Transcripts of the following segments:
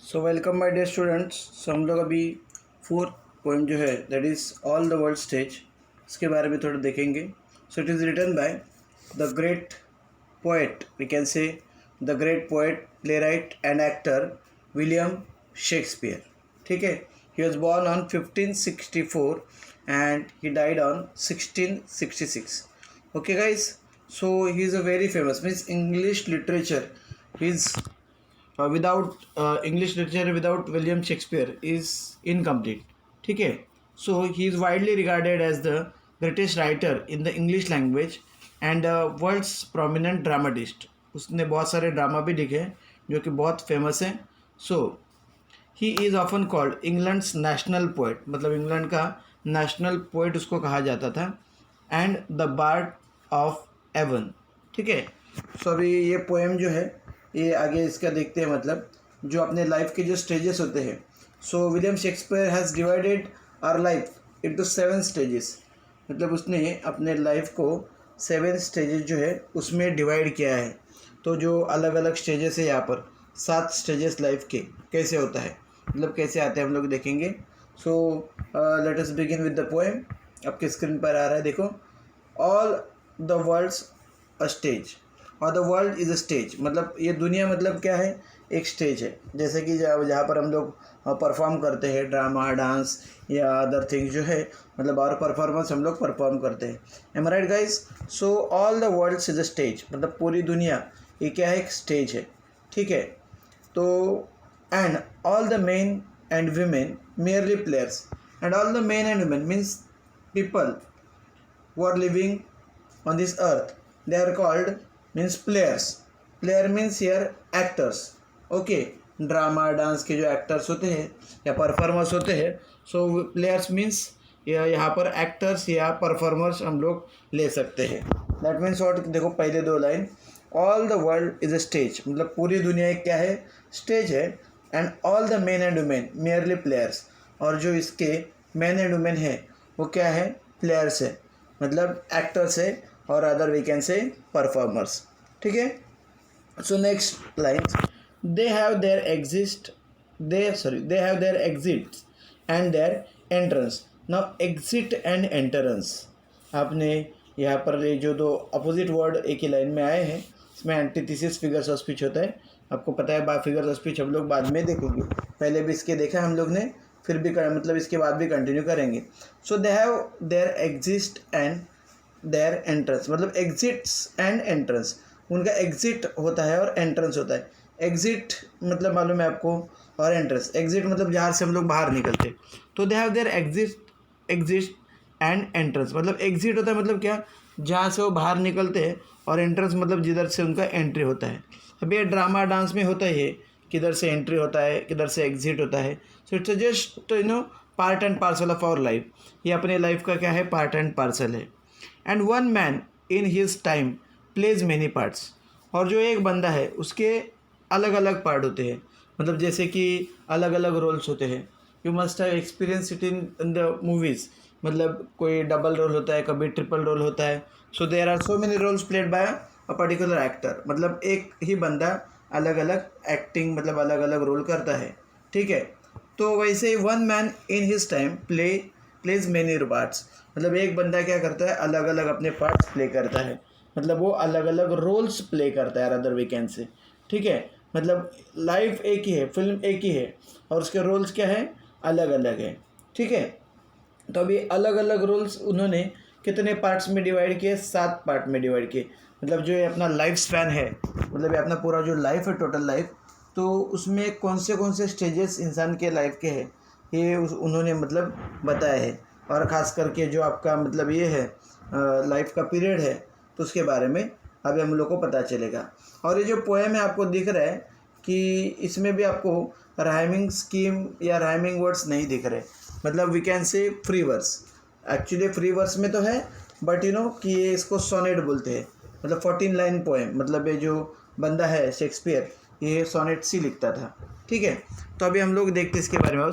So welcome my dear students. So हम लोग अभी फोर्थ पोएम जो है that is all the world stage, इसके बारे में थोड़ा देखेंगे। So it is written by the great poet, we can say the great poet, playwright and actor William Shakespeare. ठीक है, he was born on 1564 and he died on 1666। Okay guys, so he is a very famous means English literature is without English literature without William Shakespeare is incomplete. ठीक है, so he is widely regarded as the greatest writer in the English language and world's prominent dramatist. उसने बहुत सारे drama भी लिखे हैं जो कि बहुत फेमस हैं। So he is often called England's national poet, मतलब इंग्लैंड का नेशनल पोएट उसको कहा जाता था, and the bard of Avon. ठीक है, सो अभी ये पोएम जो है ये आगे इसका देखते हैं, मतलब जो अपने लाइफ के जो स्टेजेस होते हैं। So William Shakespeare has divided our life into 7 stages, मतलब उसने अपने लाइफ को 7 स्टेजेस जो है उसमें डिवाइड किया है। तो जो अलग अलग स्टेजेस है यहाँ पर 7 स्टेजेस लाइफ के कैसे होता है, मतलब कैसे आते हैं हम लोग देखेंगे। So let us begin with the poem. आपके स्क्रीन पर आ रहा है, देखो। All the world's a stage, और the world is a stage, मतलब ये दुनिया मतलब क्या है, एक स्टेज है। जैसे कि जहाँ पर हम लोग परफॉर्म करते हैं ड्रामा, डांस या अदर थिंग्स जो है, मतलब और परफॉर्मेंस हम लोग परफॉर्म करते हैं। Am right guys? So all the world is a stage, मतलब पूरी दुनिया ये क्या है, एक स्टेज है। ठीक है, तो and all the main and women merely players, and all the main and women means people who are living on this earth, they are called means players. Player means here actors. Okay, drama dance के जो actors होते हैं या performers होते हैं, सो players means यहाँ पर actors या परफॉर्मर्स हम लोग ले सकते हैं। दैट मीन्स व्हाट, देखो पहले 2 line, all the world is a stage, मतलब पूरी दुनिया एक क्या है, स्टेज है। And all the main and women merely players, और जो इसके मेन एंड वुमेन है वो क्या है, प्लेयर्स है, मतलब एक्टर्स है, और other we can say performers. ठीक है, so next line, they have their exist they have their exits and their entrance. Now exit and entrance, आपने यहाँ पर ये जो 2 अपोजिट वर्ड एक ही लाइन में आए हैं, इसमें एंटीथेसिस फिगर्स ऑफ स्पीच होता है। आपको पता है फिगर्स ऑफ स्पीच हम लोग बाद में देखेंगे, पहले भी इसके देखा हम लोग ने, फिर भी मतलब इसके बाद भी कंटिन्यू करेंगे। So they have their exist and their entrance, मतलब एग्जिट्स एंड एंट्रेंस, उनका एग्जिट होता है और एंट्रेंस होता है। एग्जिट मतलब मालूम है आपको, और एंट्रेंस, एग्जिट मतलब जहाँ से हम लोग बाहर निकलते। तो दे have their exist and entrance, मतलब एग्जिट होता है मतलब क्या, जहाँ से वो बाहर निकलते हैं, और एंट्रेंस मतलब जिधर से उनका एंट्री होता है। अभी ये ड्रामा डांस में होता ही है, किधर से एंट्री होता है, किधर से एग्जिट होता है। So it's just part and parcel of our life, ये अपने लाइफ का क्या है, पार्ट एंड पार्सल है। And one man in his time plays many parts, और जो एक बंदा है उसके अलग अलग पार्ट होते हैं, मतलब जैसे कि अलग अलग रोल्स होते हैं। You must have experience it in the movies, मतलब कोई डबल रोल होता है, कभी ट्रिपल रोल होता है। So there are so many roles played by a particular actor, मतलब एक ही बंदा अलग अलग एक्टिंग, मतलब अलग अलग रोल करता है। ठीक है, तो वैसे one man in his time plays many parts, मतलब एक बंदा क्या करता है, अलग अलग अपने पार्ट्स प्ले करता है, मतलब वो अलग अलग रोल्स प्ले करता है अदर वीकेंड से। ठीक है, मतलब लाइफ एक ही है, फिल्म एक ही है, और उसके रोल्स क्या है, अलग अलग है। ठीक है, तो अभी अलग अलग रोल्स उन्होंने कितने पार्ट्स में डिवाइड किए, 7 पार्ट में डिवाइड किए। मतलब जो ये अपना लाइफ स्पैन है, मतलब ये अपना पूरा जो लाइफ है, टोटल लाइफ, तो उसमें कौन से स्टेजेस इंसान के लाइफ के हैं, ये उन्होंने मतलब बताया है। और ख़ास करके जो आपका मतलब ये है लाइफ का पीरियड है, तो उसके बारे में अभी हम लोग को पता चलेगा। और ये जो पोएम है आपको दिख रहा है कि इसमें भी आपको राइमिंग स्कीम या राइमिंग वर्ड्स नहीं दिख रहे, मतलब we can say free verse. Actually free verse में तो है, बट कि ये इसको सोनेट बोलते हैं, मतलब 14 लाइन पोएम, मतलब ये जो बंदा है शेक्सपियर, ये सोनेट सी लिखता था। ठीक है, तो अभी हम लोग देखते हैं इसके बारे में।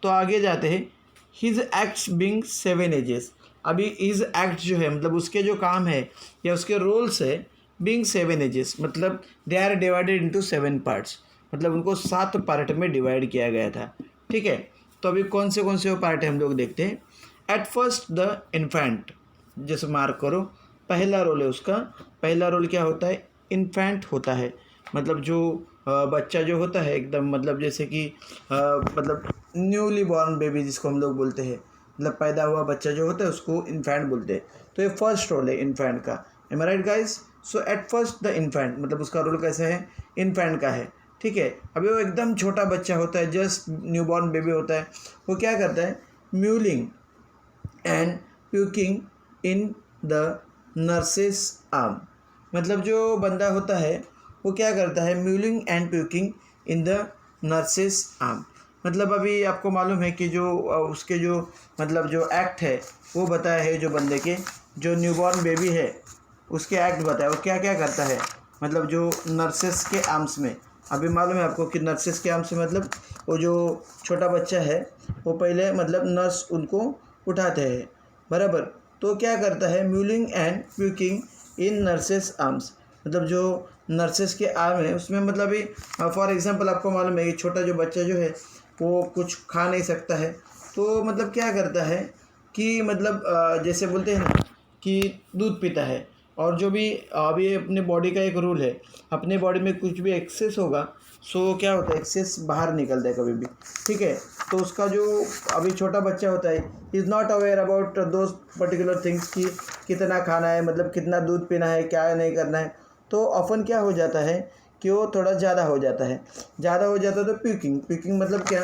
तो आगे जाते हैं, हिज एक्ट्स बीइंग 7 एजेस। अभी हिज एक्ट जो है, मतलब उसके जो काम है या उसके रोल्स है, बीइंग 7 एजेस, मतलब they are divided into 7 parts, मतलब उनको 7 पार्ट में डिवाइड किया गया था। ठीक है, तो अभी कौन से वो पार्ट है हम लोग देखते हैं। एट फर्स्ट द इन्फेंट, जैसे मार्क करो, पहला रोल है उसका। पहला रोल क्या होता है, इन्फेंट होता है, मतलब जो बच्चा जो होता है एकदम, मतलब जैसे कि मतलब न्यूली बॉर्न बेबी जिसको हम लोग बोलते हैं, मतलब पैदा हुआ बच्चा जो होता है उसको इन्फेंट बोलते हैं। तो ये फर्स्ट रोल है इन्फेंट का। Am I right guys? So at first the infant, मतलब उसका रोल कैसे है, इन्फेंट का है। ठीक है, अभी वो एकदम छोटा बच्चा होता है, जस्ट न्यू बॉर्न बेबी होता है, वो क्या करता है, mewling and puking in the nurses arm. मतलब जो बंदा होता है वो क्या करता है, mewling and puking in the nurses arm. मतलब अभी आपको मालूम है कि जो उसके जो मतलब जो एक्ट है वो बताया है, जो बंदे के जो न्यूबॉर्न बेबी है उसके एक्ट बताया, वो क्या क्या करता है, मतलब जो नर्सेस के आर्म्स में। अभी मालूम है आपको कि नर्सेस के आर्म्स में मतलब वो जो छोटा बच्चा है वो पहले मतलब नर्स उनको उठाते हैं, बराबर। तो क्या करता है, mewling and puking in nurses arms, मतलब जो नर्सेस के आर्म है उसमें, मतलब भी फॉर एग्जांपल आपको मालूम है कि छोटा जो बच्चा जो है वो कुछ खा नहीं सकता है, तो मतलब क्या करता है कि मतलब जैसे बोलते हैं ना कि दूध पीता है। और जो भी अभी अपने बॉडी का एक रूल है, अपने बॉडी में कुछ भी एक्सेस होगा सो क्या होता है, एक्सेस बाहर निकलता है कभी भी। ठीक है, तो उसका जो अभी छोटा बच्चा होता है is not aware about those particular things कि कितना खाना है, मतलब कितना दूध पीना है, क्या नहीं करना है। तो ऑफन क्या हो जाता है कि वो थोड़ा ज़्यादा हो जाता है, तो प्यूकिंग मतलब क्या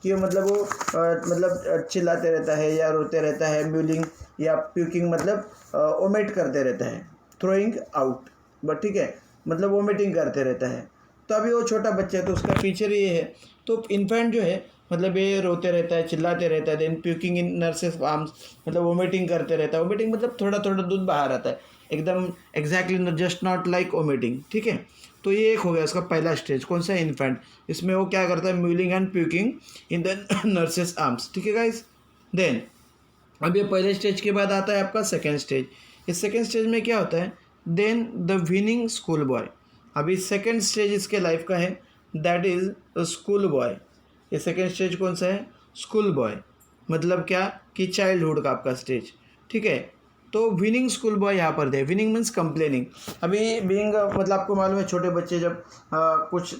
कि मतलब वो मतलब चिल्लाते रहता है या रोते रहता है, म्यूलिंग या प्यूकिंग मतलब ओमिट करते रहता है, थ्रोइंग आउट, बट ठीक है, मतलब वोमिटिंग करते रहता है। तो अभी वो छोटा बच्चा है तो उसका फीचर ये है। तो इन्फेंट जो है मतलब ये रोते रहता है, चिल्लाते रहता है, देन प्यूकिंग इन नर्सेस आर्म्स, मतलब वोमिटिंग करते रहता है। वोमिटिंग मतलब थोड़ा थोड़ा दूध बाहर आता है, एकदम exactly just not like vomiting. ठीक है, तो ये एक हो गया उसका पहला स्टेज, कौन सा, इन्फेंट। इसमें वो क्या करता है, mewling and puking in the nurses arms. ठीक है गाइस, देन अब ये पहले स्टेज के बाद आता है आपका सेकेंड स्टेज। इस सेकेंड स्टेज में क्या होता है, then the whining school boy. अभी सेकेंड स्टेज इसके लाइफ का है, दैट इज स्कूल बॉय। ये सेकेंड स्टेज कौन सा है, स्कूल बॉय, मतलब क्या कि चाइल्डहुड का आपका स्टेज। ठीक है, तो विनिंग स्कूल बॉय यहाँ पर दे, विनिंग मीन्स कंप्लेनिंग। अभी बीइंग मतलब आपको मालूम है छोटे बच्चे जब कुछ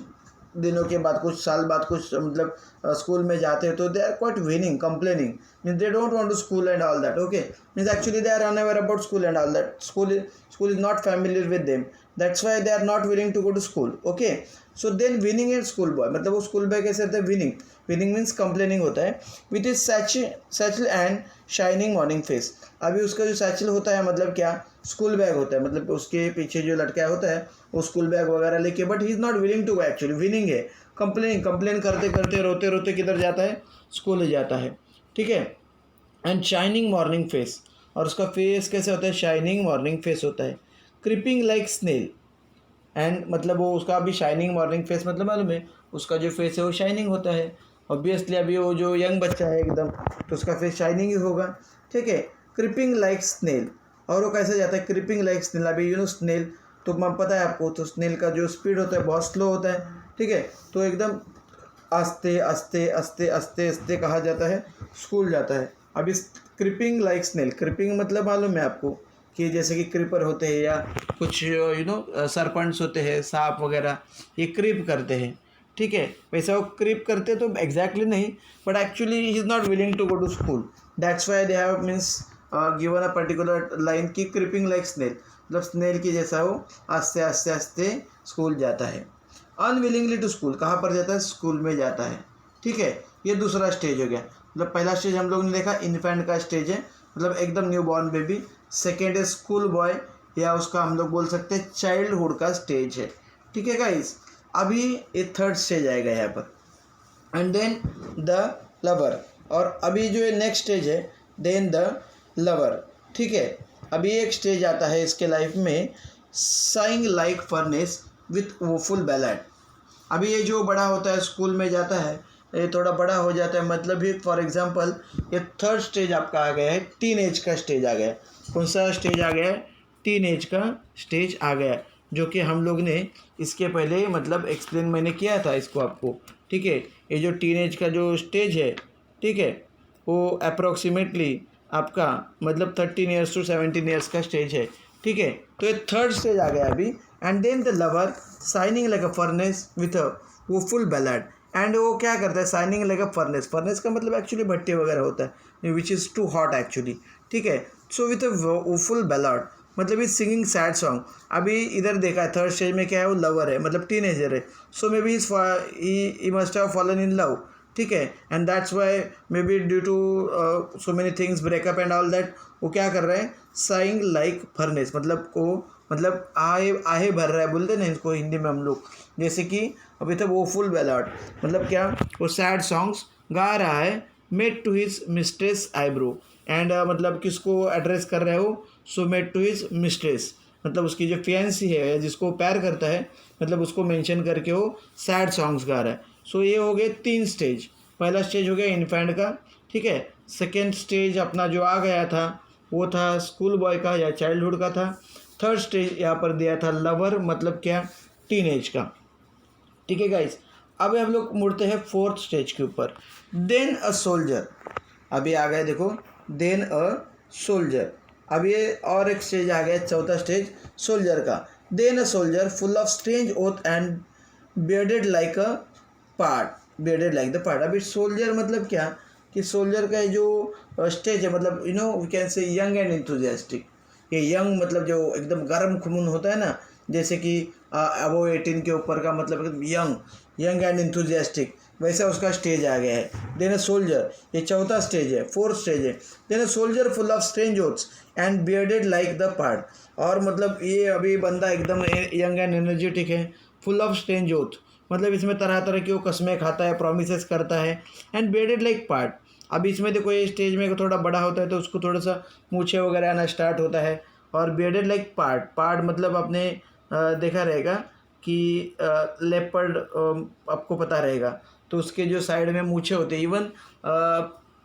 दिनों के बाद, कुछ साल बाद, कुछ मतलब स्कूल में जाते हैं तो they are quite whining, complaining, means they don't want to school and all that. Okay, means actually they are unaware about school and all that, school is not familiar with them, that's why they are not willing to go to school. Okay, so then whining and school boy, मतलब वो school boy कैसे होता है, winning means complaining होता है, with is satchel and shining morning face. अभी उसका जो सैचल होता है मतलब क्या, स्कूल बैग होता है, मतलब उसके पीछे जो लटकाया होता है वो स्कूल बैग वगैरह लेके, but he is not willing to go, actually whining है, कंप्लेन करते करते रोते रोते किधर जाता है, स्कूल जाता है। ठीक है, एंड शाइनिंग मॉर्निंग फेस, और उसका फेस कैसे होता है, शाइनिंग मॉर्निंग फेस होता है, क्रीपिंग लाइक स्नेल। एंड मतलब वो उसका अभी शाइनिंग मॉर्निंग फेस मतलब मालूम है, उसका जो फेस है वो शाइनिंग होता है ऑब्वियसली। अभी वो जो यंग बच्चा है एकदम, तो उसका फेस शाइनिंग ही होगा। ठीक है, क्रीपिंग लाइक स्नेल, और वो कैसे जाता है, क्रीपिंग लाइक स्नेल। अभी स्नेल तो पता है आपको, तो स्नेल का जो स्पीड होता है बहुत स्लो होता है। ठीक है, तो एकदम आस्ते आस्ते आस्ते आस्ते आस्ते कहा जाता है, स्कूल जाता है। अभी क्रीपिंग लाइक स्नेल, क्रीपिंग मतलब मालूम है आपको कि जैसे कि क्रीपर होते हैं या कुछ सरपंट्स होते हैं, सांप वगैरह, ये क्रीप करते हैं। ठीक है, वैसे वो क्रीप करते तो एग्जैक्टली नहीं, but actually he is not willing to go to school, that's why they have means given a particular line की क्रीपिंग लाइक स्नेल, मतलब स्नेल की जैसा वो आस्ते आस्ते आस्ते स्कूल जाता है। अनविलिंगली टू स्कूल, कहाँ पर जाता है, स्कूल में जाता है। ठीक है, ये दूसरा स्टेज हो गया। मतलब पहला स्टेज हम लोग ने देखा इन्फेंट का स्टेज है, मतलब एकदम न्यू बॉर्न बेबी। सेकेंड है स्कूल बॉय, या उसका हम लोग बोल सकते हैं चाइल्डहुड का स्टेज है। ठीक है गाइस, अभी ये थर्ड स्टेज आएगा यहाँ पर, एंड देन द लवर। और अभी जो ये नेक्स्ट स्टेज है, देन द लवर। ठीक है, अभी एक स्टेज आता है इसके लाइफ में, saying like furnace with woeful ballot. अभी ये जो बड़ा होता है, स्कूल में जाता है, ये थोड़ा बड़ा हो जाता है, मतलब ही फॉर एग्जांपल ये थर्ड स्टेज आपका आ गया है, टीन एज का स्टेज आ गया है। कौन सा स्टेज आ गया है, टीन एज का स्टेज आ गया है। जो कि हम लोग ने इसके पहले मतलब एक्सप्लेन मैंने किया था इसको आपको, ठीक है। ये जो टीनेज का जो स्टेज है, ठीक है, वो अप्रोक्सीमेटली आपका मतलब 13 ईयर्स टू 17 ईयर्स का स्टेज है, ठीक है। तो ये थर्ड स्टेज आ गया अभी। And then the lover sighing like a furnace with a woeful ballad. And वो क्या करता है, sighing like a furnace, furnace का मतलब एक्चुअली भट्टी वगैरह होता है which is too hot actually, ठीक है। So with a full ballad मतलब इज सिंगिंग सैड सॉन्ग। अभी इधर देखा है थर्ड स्टेज में क्या है, वो लवर है मतलब टीनेजर है। So may be he must have fallen in love, ठीक है। And that's why may be due to so many things breakup and all that, वो क्या कर रहे हैं, साइंग लाइक फर्नेस मतलब वो मतलब आहे आहे भर रहा है, बोलते ना इसको हिंदी में हम लोग, जैसे कि अभी तक वो फुल बैलाड मतलब क्या, वो सैड सॉन्ग्स गा रहा है, made to his mistress eyebrow. And मतलब किसको एड्रेस कर रहे हो, so made to his mistress मतलब उसकी जो फियांसी है जिसको प्यार करता है, मतलब उसको मेंशन करके वो सैड सॉन्ग्स गा रहा है। सो ये हो गए 3 स्टेज। पहला स्टेज हो गया इन्फेंट का, ठीक है। सेकेंड स्टेज अपना जो आ गया था वो था स्कूल बॉय का या चाइल्डहुड का था। थर्ड स्टेज यहाँ पर दिया था लवर मतलब क्या, टीनेज का, ठीक है गाइस। अब हम लोग मुड़ते हैं फोर्थ स्टेज के ऊपर, देन अ सोल्जर। अभी आ गए देखो, देन अ सोल्जर। अब ये और एक स्टेज आ गया, चौथा स्टेज सोल्जर का। Then a soldier full of strange oath and bearded like a part, bearded like the part. अभी सोल्जर मतलब क्या, कि सोल्जर का जो स्टेज है मतलब you know we can say young and enthusiastic. ये यंग मतलब जो एकदम गर्म खून होता है ना, जैसे कि अबो 18 के ऊपर का मतलब यंग, यंग एंड इंथुजियास्टिक, वैसा उसका स्टेज आ गया है। देन अ सोल्जर, ये चौथा स्टेज है, फोर्थ स्टेज है। Then a soldier full of strange oaths and bearded like the part. और मतलब ये अभी बंदा एकदम यंग एंड एनर्जेटिक है, फुल ऑफ स्ट्रेंज ओथ मतलब इसमें तरह तरह की वो कस्में खाता है, प्रोमिसेस करता है। एंड बियर्डेड लाइक पार्ट, अब इसमें देखो ये स्टेज में थोड़ा बड़ा होता है तो उसको थोड़ा सा मूछे वगैरह आना स्टार्ट होता है। और बियर्डेड लाइक पार्ट, पार्ट मतलब आपने देखा रहेगा कि लेपर्ड आपको पता रहेगा, तो उसके जो साइड में मूछे होते हैं, इवन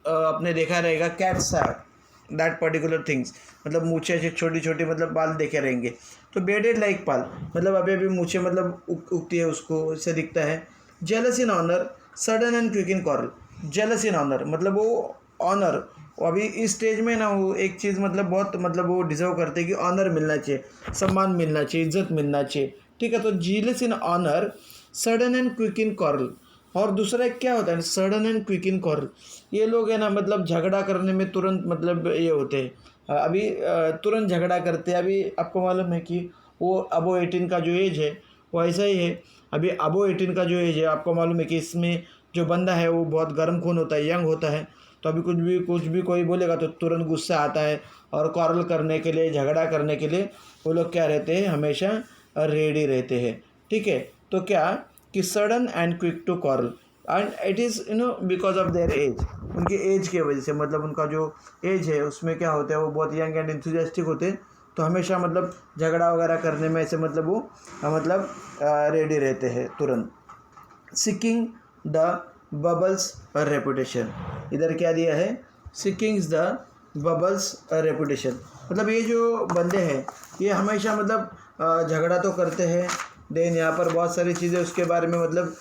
आपने देखा रहेगा कैट्स दैट पर्टिकुलर थिंग्स, मतलब मूछे ऐसे छोटी छोटी मतलब बाल देखे रहेंगे। तो बेडेड लाइक बाल मतलब अभी अभी मूछे मतलब उगती है उसको, इससे दिखता है। Jealous in honour sudden and quick in quarrel, jealous in honour मतलब वो ऑनर, अभी इस स्टेज में ना वो एक चीज़ मतलब बहुत मतलब वो डिजर्व करते हैं कि ऑनर मिलना चाहिए, सम्मान मिलना चाहिए, इज्जत मिलना चाहिए, ठीक है। तो jealous in honour sudden and quick in quarrel. और दूसरा एक क्या होता है, sudden and quick in quarrel, ये लोग है ना मतलब झगड़ा करने में तुरंत मतलब ये होते हैं, अभी तुरंत झगड़ा करते हैं। अभी आपको मालूम है कि वो अबो 18 का जो एज है वो ऐसा ही है। अभी अबो 18 का जो एज है आपको मालूम है कि इसमें जो बंदा है वो बहुत गर्म खून होता है, यंग होता है। तो अभी कुछ भी कोई बोलेगा तो तुरंत गुस्सा आता है, और कॉरल करने के लिए, झगड़ा करने के लिए वो लोग क्या रहते हैं, हमेशा रेडी रहते हैं, ठीक है। तो क्या कि sudden and quick to quarrel, and it is you know because of their age, उनके एज की वजह से, मतलब उनका जो एज है उसमें क्या होता है वो बहुत यंग एंड इंथुजियास्टिक होते हैं। तो हमेशा मतलब झगड़ा वगैरह करने में ऐसे मतलब वो मतलब रेडी रहते हैं तुरंत। सीकिंग द बबल्स रेपुटेशन, इधर क्या दिया है, सीकिंग्स द बबल्स रेपुटेशन, मतलब ये जो बंदे हैं ये हमेशा मतलब झगड़ा तो करते हैं। देन यहाँ पर बहुत सारी चीज़ें उसके बारे में मतलब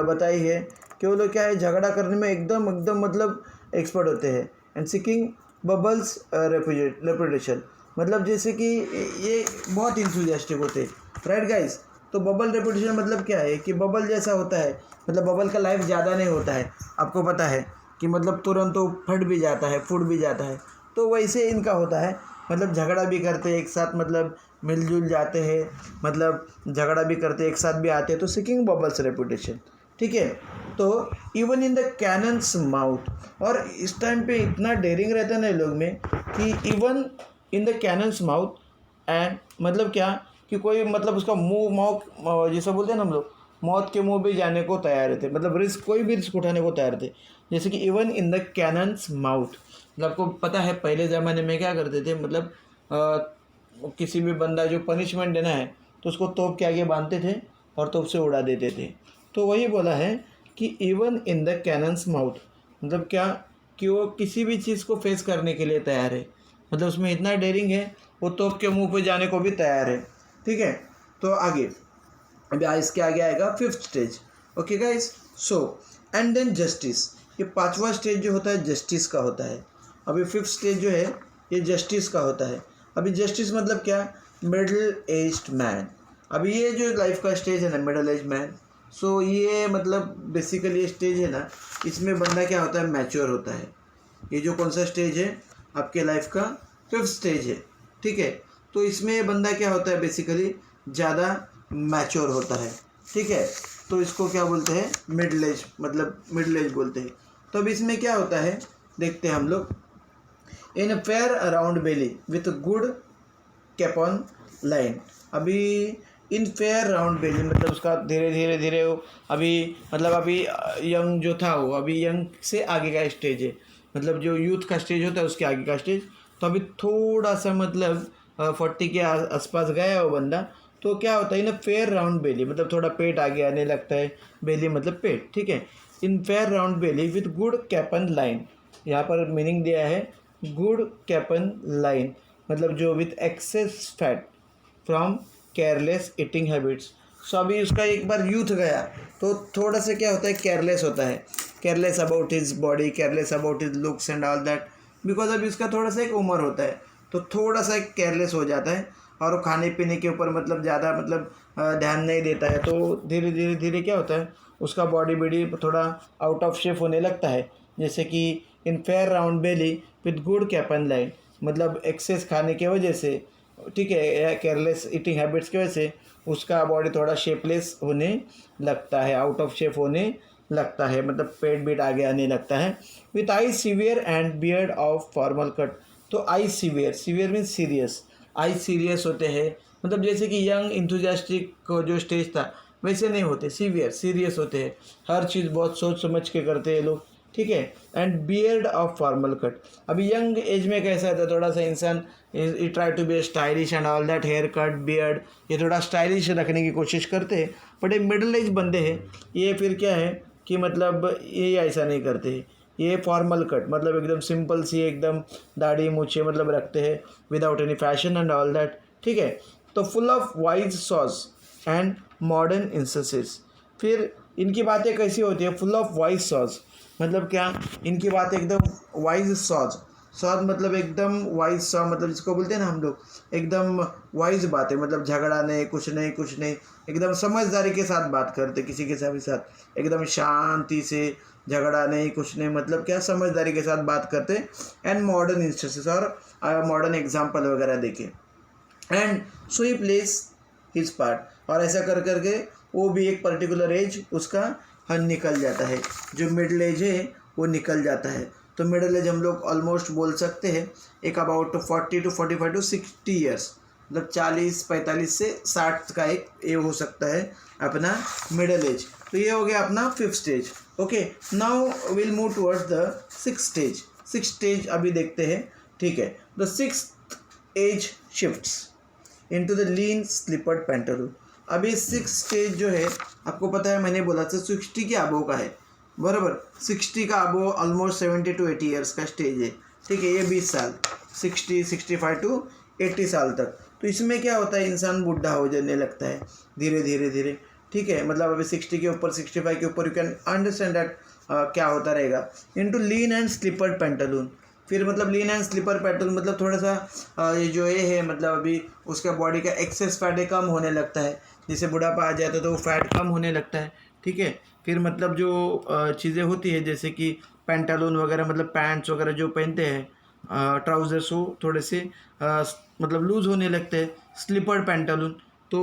बताई है कि वो लोग क्या है, झगड़ा करने में एकदम एकदम मतलब एक्सपर्ट होते हैं। एंड सीकिंग बबल्स रेपुटेशन मतलब जैसे कि ये बहुत इंथुजियास्टिक होते हैं, राइट गाइस। तो बबल रेपुटेशन मतलब क्या है कि बबल जैसा होता है, मतलब बबल का लाइफ ज़्यादा नहीं होता है, आपको पता है कि मतलब तुरंत तो फट भी जाता है, फूट भी जाता है। तो वैसे इनका होता है, मतलब झगड़ा भी करते हैं एक साथ, मतलब मिलजुल जाते हैं, मतलब झगड़ा भी करते एक साथ भी आते हैं। तो सीकिंग बबल्स रेपुटेशन, ठीक है। तो even in the cannons mouth, और इस टाइम पे इतना डेयरिंग रहता है ना लोग में कि even in the cannons mouth, and मतलब क्या कि कोई मतलब उसका मुंह मौत जैसा बोलते हैं ना हम लोग, मौत के मुंह भी जाने को तैयार थे, मतलब रिस्क, कोई भी रिस्क उठाने को तैयार थे। जैसे कि even in the cannons mouth, मतलब आपको पता है पहले ज़माने में क्या करते थे, मतलब किसी भी बंदा जो पनिशमेंट देना है तो उसको तोप के आगे बांधते थे और तोप से उड़ा देते थे। तो वही बोला है कि even in the cannons mouth, मतलब क्या कि वो किसी भी चीज़ को फेस करने के लिए तैयार है, मतलब उसमें इतना डेयरिंग है, वो तोप के मुंह पे जाने को भी तैयार है, ठीक है। तो आगे अभी इसके आगे आएगा fifth stage. Okay guys, so and then justice, ये पांचवा स्टेज जो होता है जस्टिस का होता है। अभी फिफ्थ स्टेज जो है ये जस्टिस का होता है। अभी जस्टिस मतलब क्या, मिडिल एज्ड मैन। अभी ये जो लाइफ का स्टेज है ना मिडिल एज मैन, सो ये मतलब बेसिकली स्टेज है ना, इसमें बंदा क्या होता है, मैच्योर होता है। ये जो कौन सा स्टेज है आपके लाइफ का, फिफ्थ स्टेज है, ठीक है। तो इसमें ये बंदा क्या होता है, बेसिकली ज़्यादा मैच्योर होता है, ठीक है। तो इसको क्या बोलते हैं, मिडिल एज, मतलब मिडिल एज बोलते हैं। तो अब इसमें क्या होता है देखते हैं हम लोग। In fair round belly with good capon line. अभी इन फेयर राउंड बेली मतलब उसका धीरे धीरे धीरे अभी मतलब अभी यंग जो था वो अभी यंग से आगे का स्टेज है, मतलब जो यूथ का स्टेज होता है उसके आगे का स्टेज। तो अभी थोड़ा सा मतलब 40 के आसपास गया है वो बंदा, तो क्या होता है इन फेयर राउंड बेली, मतलब थोड़ा पेट आगे आने लगता है, बेली मतलब पेट, ठीक है। In fair round belly with good capon line, यहाँ पर मीनिंग दिया है गुड कैपन लाइन, मतलब जो with excess fat from careless eating habits. So अभी उसका एक बार यूथ गया तो थोड़ा सा क्या होता है, केयरलेस होता है, careless about his body, careless about his looks and all that, because अभी उसका थोड़ा सा एक उम्र होता है तो थोड़ा सा केयरलेस हो जाता है और वो खाने पीने के ऊपर मतलब ज़्यादा मतलब ध्यान नहीं देता है। तो धीरे धीरे धीरे क्या होता है उसका बॉडी थोड़ा आउट ऑफ शेप होने लगता है। जैसे कि in fair round belly with good capon line, मतलब एक्सेस खाने की वजह से, ठीक है, या केयरलेस ईटिंग हैबिट्स की वजह से उसका बॉडी थोड़ा शेपलेस होने लगता है, आउट ऑफ शेप होने लगता है, मतलब पेट बीट आगे आने लगता है। With eye severe and beard of formal cut. तो eye severe, severe means serious, eye serious होते हैं, मतलब जैसे कि यंग इंथुजियास्टिक जो स्टेज था वैसे नहीं होते, सीवियर सीरियस होते हैं, हर चीज़ बहुत सोच समझ के करते हैं लोग, ठीक है। And beard of formal cut. अभी यंग एज में कैसा था, थोड़ा सा इंसान ई try to be stylish and all that, hair cut beard ये थोड़ा स्टाइलिश रखने की कोशिश करते हैं। बट एक मिडिल एज बंदे हैं ये फिर क्या है कि मतलब ये ऐसा नहीं करते, ये फॉर्मल कट मतलब एकदम सिंपल सी एकदम दाढ़ी मूछे मतलब रखते हैं without any fashion and all that, ठीक है। तो full of wise saws and modern इंसेसिस। फिर इनकी बातें कैसी होती है, फुल ऑफ वाइज सॉस मतलब क्या, इनकी बातें एकदम वाइज सॉस, सॉस मतलब एकदम वाइज सॉ मतलब जिसको बोलते हैं ना हम लोग एकदम वाइज बातें, मतलब झगड़ा नहीं कुछ नहीं कुछ नहीं, एकदम समझदारी के साथ बात करते किसी के साथ एकदम शांति से, झगड़ा नहीं कुछ नहीं, मतलब क्या समझदारी के साथ बात करते। एंड मॉडर्न इंस्टेंसेस और मॉडर्न एग्जाम्पल वगैरह देखे। And so he place his part, और ऐसा कर करके वो भी एक पर्टिकुलर एज उसका निकल जाता है, जो मिडिल एज है वो निकल जाता है। तो मिडिल एज हम लोग ऑलमोस्ट बोल सकते हैं एक अबाउट 40 to 45 to 60 ईयर्स, मतलब 40-45 से 60 का एक ये हो सकता है अपना मिडिल एज। तो ये हो गया अपना fifth stage. Okay, now will move towards the sixth stage. Sixth stage अभी देखते हैं, ठीक है। The sixth age shifts into the lean slippered pantaloon. अभी सिक्स स्टेज जो है आपको पता है मैंने बोला था 60 के अबो का है, बराबर 60 का अबो ऑलमोस्ट 70 to 80 ईयर्स का स्टेज है, ठीक है। ये 20 साल 65 to 80 साल तक। तो इसमें क्या होता है इंसान बुढ़ा हो जाने लगता है धीरे धीरे धीरे, ठीक है। मतलब अभी 60 के ऊपर 65 के ऊपर यू कैन अंडरस्टैंड दैट क्या होता रहेगा। इनटू लीन एंड स्लीपर्ड पैंटालून, फिर मतलब लीन एंड स्लीपर पैंटालून मतलब थोड़ा सा ये जो ये है मतलब अभी उसका बॉडी का एक्सेस फैट है कम होने लगता है, जैसे बुढ़ापा आ जाता है तो वो फैट कम होने लगता है, ठीक है। फिर मतलब जो चीज़ें होती है जैसे कि पैंटालून वगैरह मतलब पैंट्स वगैरह जो पहनते हैं ट्राउजर्स वो थोड़े से मतलब लूज़ होने लगते हैं, स्लीपर्ड पैंटालून। तो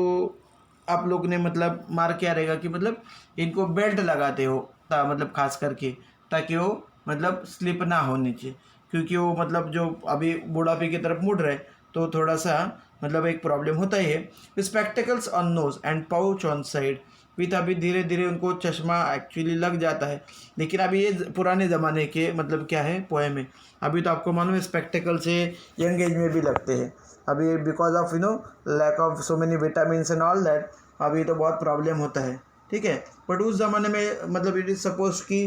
आप लोग ने मतलब मार क्या रहेगा कि मतलब इनको बेल्ट लगाते हो मतलब खास करके, ताकि वो मतलब स्लिप ना हो नीचे, क्योंकि वो मतलब जो अभी बुढ़ापे की तरफ मुड़ रहे तो थोड़ा सा मतलब एक प्रॉब्लम होता ही है। Spectacles on nose and pouch on side with, अभी धीरे धीरे उनको चश्मा एक्चुअली लग जाता है, लेकिन अभी ये पुराने ज़माने के मतलब क्या है पोएम में। अभी तो आपको मालूम है स्पेक्टिकल से यंग एज में भी लगते हैं अभी, because of lack of so many vitamins and all that, अभी तो बहुत प्रॉब्लम होता है, ठीक है। बट उस ज़माने में मतलब इट इज़ सपोज कि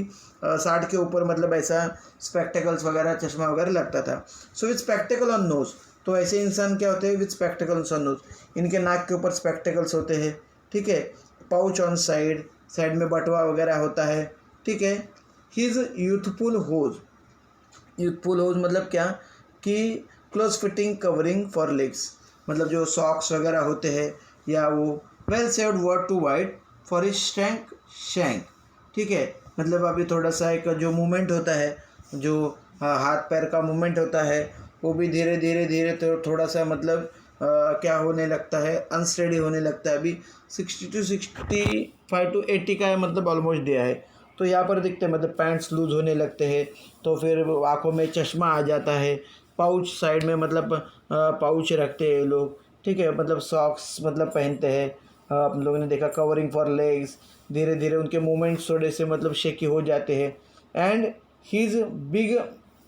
60 के ऊपर मतलब ऐसा स्पेक्टिकल्स वगैरह चश्मा वगैरह लगता था। So with spectacle on nose तो ऐसे इंसान क्या होते हैं विथ स्पेक्टिकल्स ऑन नोज, इनके नाक के ऊपर स्पेक्टिकल्स होते हैं, ठीक है। पाउच ऑन साइड, साइड में बटवा वगैरह होता है, ठीक है। His youthful hose, youthful hose मतलब क्या कि close fitting covering for legs, मतलब जो सॉक्स वगैरह होते हैं, या वो well saved world too wide for his shrunk shank, ठीक है। मतलब अभी थोड़ा सा एक जो मूवमेंट होता है, जो हाथ पैर का मूवमेंट होता है, वो भी धीरे धीरे धीरे तो थोड़ा सा मतलब क्या होने लगता है, अनस्टेडी होने लगता है। अभी 65 to 80 का है, मतलब ऑलमोस्ट दिया है। तो यहाँ पर दिखते हैं मतलब पैंट्स लूज होने लगते हैं, तो फिर आँखों में चश्मा आ जाता है। पाउच साइड में मतलब पाउच रखते हैं लोग, ठीक है, मतलब सॉक्स मतलब पहनते हैं। आप लोगों ने देखा कवरिंग फॉर लेग्स, धीरे धीरे उनके मूवमेंट्स थोड़े से मतलब शेकी हो जाते हैं। And his big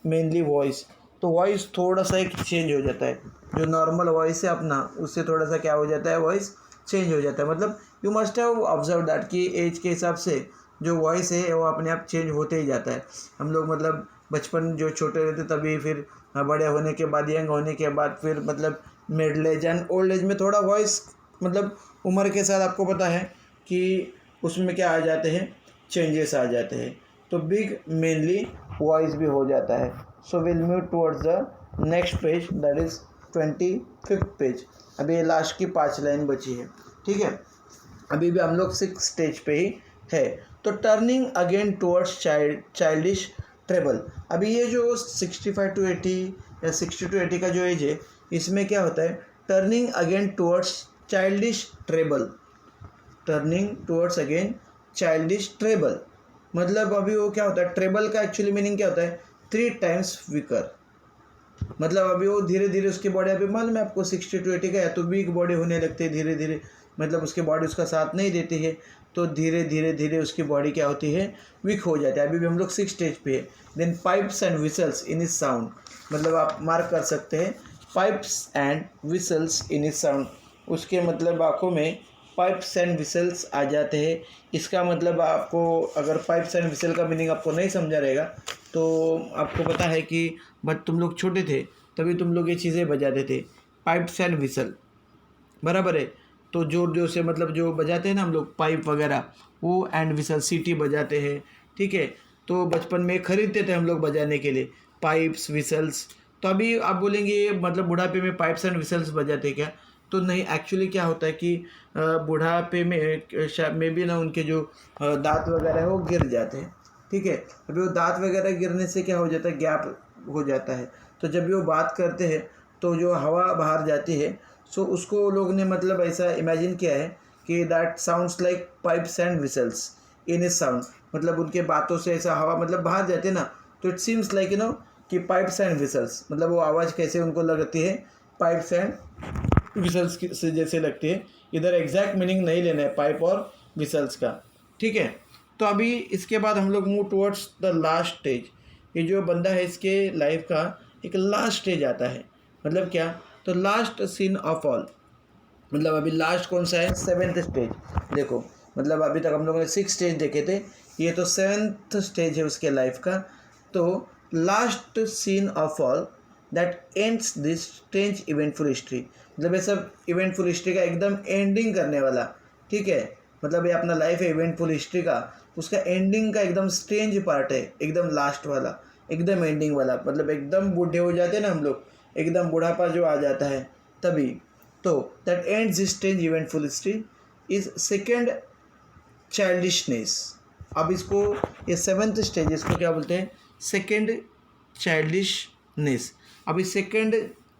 manly voice, तो वॉइस थोड़ा सा एक चेंज हो जाता है, जो नॉर्मल वॉइस है अपना, उससे थोड़ा सा क्या हो जाता है, वॉइस चेंज हो जाता है। मतलब you must have observe that कि एज के हिसाब से जो वॉइस है वो अपने आप चेंज होते ही जाता है। हम लोग मतलब बचपन जो छोटे रहते तभी, फिर बड़े होने के बाद, यंग होने के बाद, फिर मतलब middle age and old age में थोड़ा वॉइस मतलब उम्र के साथ आपको पता है कि उसमें क्या आ जाते हैं, चेंजेस आ जाते हैं। तो बिग मेनली वॉइस भी हो जाता है। So will move towards the next page, that is 25th page. अभी ये लास्ट की 5 लाइन बची है, ठीक है। अभी भी हम लोग 6 स्टेज पे ही है। तो turning again towards childish treble. अभी ये जो 65 to 80 या 60 to 80 का जो एज है, इसमें क्या होता है, turning again towards childish treble, turning towards again childish treble. मतलब अभी वो क्या होता है, ट्रेबल का एक्चुअली मीनिंग क्या होता है, 3 times वीकर। मतलब अभी वो धीरे धीरे उसकी बॉडी, अभी मालूम है आपको 60 to 80 का है, तो वीक बॉडी होने लगती है धीरे धीरे, मतलब उसकी बॉडी उसका साथ नहीं देती है, तो धीरे धीरे धीरे उसकी बॉडी क्या होती है, वीक हो जाती है। अभी भी हम लोग 6 स्टेज पे है। Then pipes and whistles in his sound, मतलब आप मार्क कर सकते हैं pipes and whistles in his sound, उसके मतलब आँखों में पाइप्स एंड विसल्स आ जाते हैं। इसका मतलब आपको अगर पाइप्स एंड विसल का मीनिंग आपको नहीं समझा रहेगा, तो आपको पता है कि बट तुम लोग छोटे थे तभी तुम लोग ये चीज़ें बजाते थे, पाइप्स एंड विसल, बराबर है। तो जोर जोर से मतलब जो बजाते हैं ना हम लोग पाइप वगैरह, वो एंड विसल सीटी बजाते हैं, ठीक है। तो बचपन में खरीदते थे हम लोग बजाने के लिए पाइप्स विसल्स। तो अभी आप बोलेंगे मतलब बुढ़ापे में पाइप्स एंड विसल्स बजाते क्या, तो नहीं, एक्चुअली क्या होता है कि बुढ़ापे में भी ना उनके जो दांत वगैरह है वो गिर जाते हैं, ठीक है। अभी वो दांत वगैरह गिरने से क्या हो जाता है, गैप हो जाता है। तो जब भी वो बात करते हैं तो जो हवा बाहर जाती है, सो उसको लोग ने मतलब ऐसा इमेजिन किया है कि that sounds like pipes and whistles in his sound, मतलब उनके बातों से ऐसा हवा मतलब बाहर जाते ना, तो इट सीम्स लाइक कि पाइप्स एंड विसल्स, मतलब वो आवाज़ कैसे उनको लगती है, पाइप्स एंड विसल्स से जैसे लगती है। इधर एग्जैक्ट मीनिंग नहीं लेना है पाइप और विसल्स का, ठीक है। तो अभी इसके बाद हम लोग move towards the last stage. ये जो बंदा है इसके लाइफ का एक लास्ट स्टेज आता है, मतलब क्या, तो लास्ट सीन ऑफ ऑल, मतलब अभी लास्ट कौन सा है, 7th स्टेज। देखो मतलब अभी तक हम लोगों ने 6 स्टेज देखे थे, ये तो 7th स्टेज है उसके लाइफ का। तो last scene of all that ends this strange eventful history, मतलब ये सब इवेंटफुल हिस्ट्री का एकदम एंडिंग करने वाला, ठीक है। मतलब ये अपना लाइफ है इवेंटफुल हिस्ट्री का, उसका एंडिंग का एकदम स्ट्रेंज पार्ट है, एकदम लास्ट वाला, एकदम एंडिंग वाला, मतलब एकदम बूढ़े हो जाते हैं ना हम लोग, एकदम बुढ़ापा जो आ जाता है तभी। तो that ends this strange eventful history is second childishness. अब इसको ये 7th स्टेज, इसको क्या बोलते हैं, सेकेंड चाइल्डिशनेस। अभी सेकेंड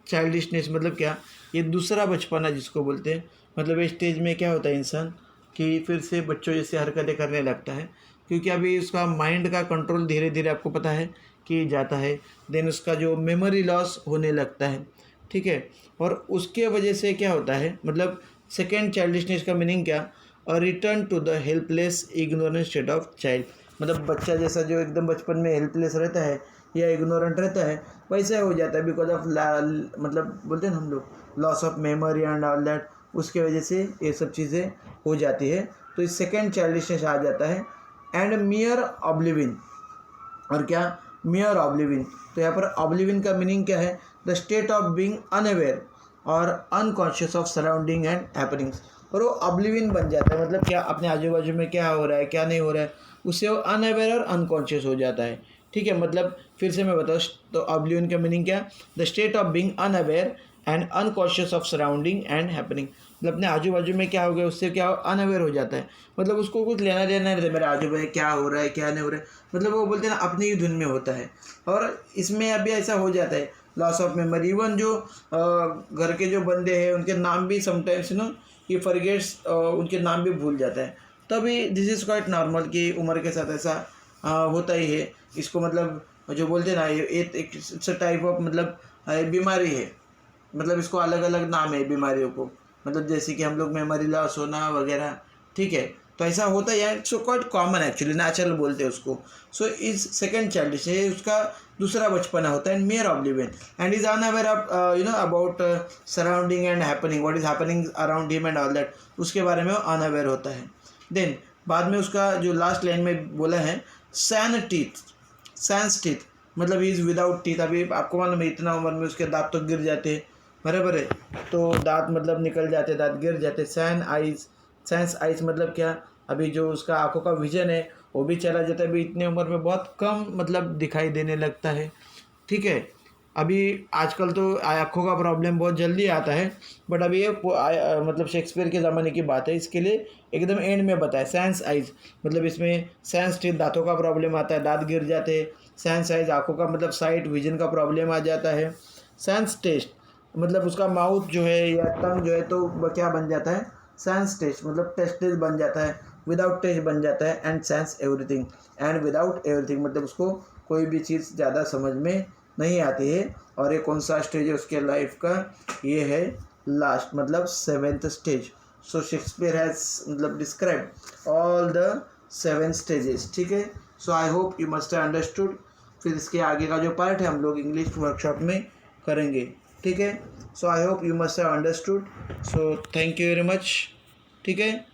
चाइल्डिशनेस मतलब क्या, ये दूसरा बचपना जिसको बोलते हैं। मतलब इस स्टेज में क्या होता है इंसान कि फिर से बच्चों जैसे हरकतें करने लगता है, क्योंकि अभी उसका माइंड का कंट्रोल धीरे धीरे आपको पता है कि जाता है। देन उसका जो मेमोरी लॉस होने लगता है, ठीक है। और उसके वजह से क्या होता है, मतलब सेकेंड चाइल्डिशनेस का मीनिंग क्या, a return to the helpless ignorant state of child, मतलब बच्चा जैसा जो एकदम बचपन में हेल्पलेस रहता है या इग्नोरेंट रहता है, वैसा हो जाता है बिकॉज ऑफ मतलब बोलते हैं ना हम लोग loss of memory and all that, उसके वजह से ये सब चीज़ें हो जाती है। तो इस सेकेंड चाइल्डिशनेस आ जाता है। एंड मियर ऑब्लिविन, और क्या, मियर ऑब्लिविन। तो यहाँ पर ऑब्लिविन का मीनिंग क्या है, the state of being unaware और unconscious of surrounding and happenings. और वो ऑब्लिवियन बन जाता है, मतलब क्या अपने आजू बाजू में क्या हो रहा है क्या नहीं हो रहा है उससे वो अनअवेयर और अनकॉन्शियस हो जाता है। ठीक है, मतलब फिर से मैं बताऊँ तो ऑब्लिवियन का मीनिंग क्या, the state of being unaware and unconscious of surrounding and happening. मतलब अपने आजू बाजू में क्या हो गया उससे क्या अनअवेयर हो जाता है, मतलब उसको कुछ लेना देना नहीं रहता मेरे आजू बाजू क्या हो रहा है क्या नहीं हो रहा है, मतलब वो बोलते हैं ना अपनी ही धुन में होता है। और इसमें अभी ऐसा हो जाता है लॉस ऑफ मेमोरी। इवन जो घर के जो बंदे हैं उनके नाम भी समटाइम्स ये फॉरगेट्स, उनके नाम भी भूल जाता है। तभी दिस इज़ क्वाइट नॉर्मल कि उम्र के साथ ऐसा होता ही है। इसको मतलब जो बोलते हैं ना ये इट्स अ टाइप ऑफ मतलब बीमारी है, मतलब इसको अलग अलग नाम है बीमारियों को, मतलब जैसे कि हम लोग मेमोरी लॉस होना वगैरह। ठीक है, तो ऐसा होता है, so quite common actually, natural बोलते हैं उसको। सो इज सेकेंड चाइल्ड है उसका दूसरा बचपना होता है, mayor oblivion and is unaware of about surrounding and happening, what is happening around him and all that, उसके बारे में वो अनअवेयर होता है। देन बाद में उसका जो लास्ट लाइन में बोला है सैंस टीथ, मतलब ही इज़ विदाउट टीथ। अभी आपको मालूम है इतना उम्र में उसके दांत तो गिर जाते हैं, बराबर है, तो दांत मतलब निकल जाते, दांत गिर जाते। सैंस आइज मतलब क्या, अभी जो उसका आंखों का विजन है वो भी चला जाता है, अभी इतनी उम्र में बहुत कम मतलब दिखाई देने लगता है। ठीक है, अभी आजकल तो आँखों का प्रॉब्लम बहुत जल्दी आता है, बट अभी ये मतलब शेक्सपियर के ज़माने की बात है, इसके लिए एकदम एंड में बताया सैंस आइज, मतलब इसमें सैंस टीथ दांतों का प्रॉब्लम आता है, दांत गिर जाते हैं। सैंस आइज आँखों का मतलब साइट विजन का प्रॉब्लम आ जाता है। सैंस टेस्ट मतलब उसका माउथ जो है या टंग जो है तो क्या बन जाता है, सैंस टेस्ट मतलब टेस्टेज बन जाता है, विदाउट टेस्ट बन जाता है। And sense everything, and without everything मतलब उसको कोई भी चीज़ ज़्यादा समझ में नहीं आती है। और ये कौन सा स्टेज है उसके लाइफ का, ये है लास्ट मतलब 7th stage. So Shakespeare has मतलब डिस्क्राइब ऑल द 7 स्टेजेस। ठीक है, so I hope you must have understood. फिर इसके आगे का जो पार्ट है हम लोग इंग्लिश वर्कशॉप में करेंगे। ठीक है, so I hope you must have understood. So thank you very much. ठीक है।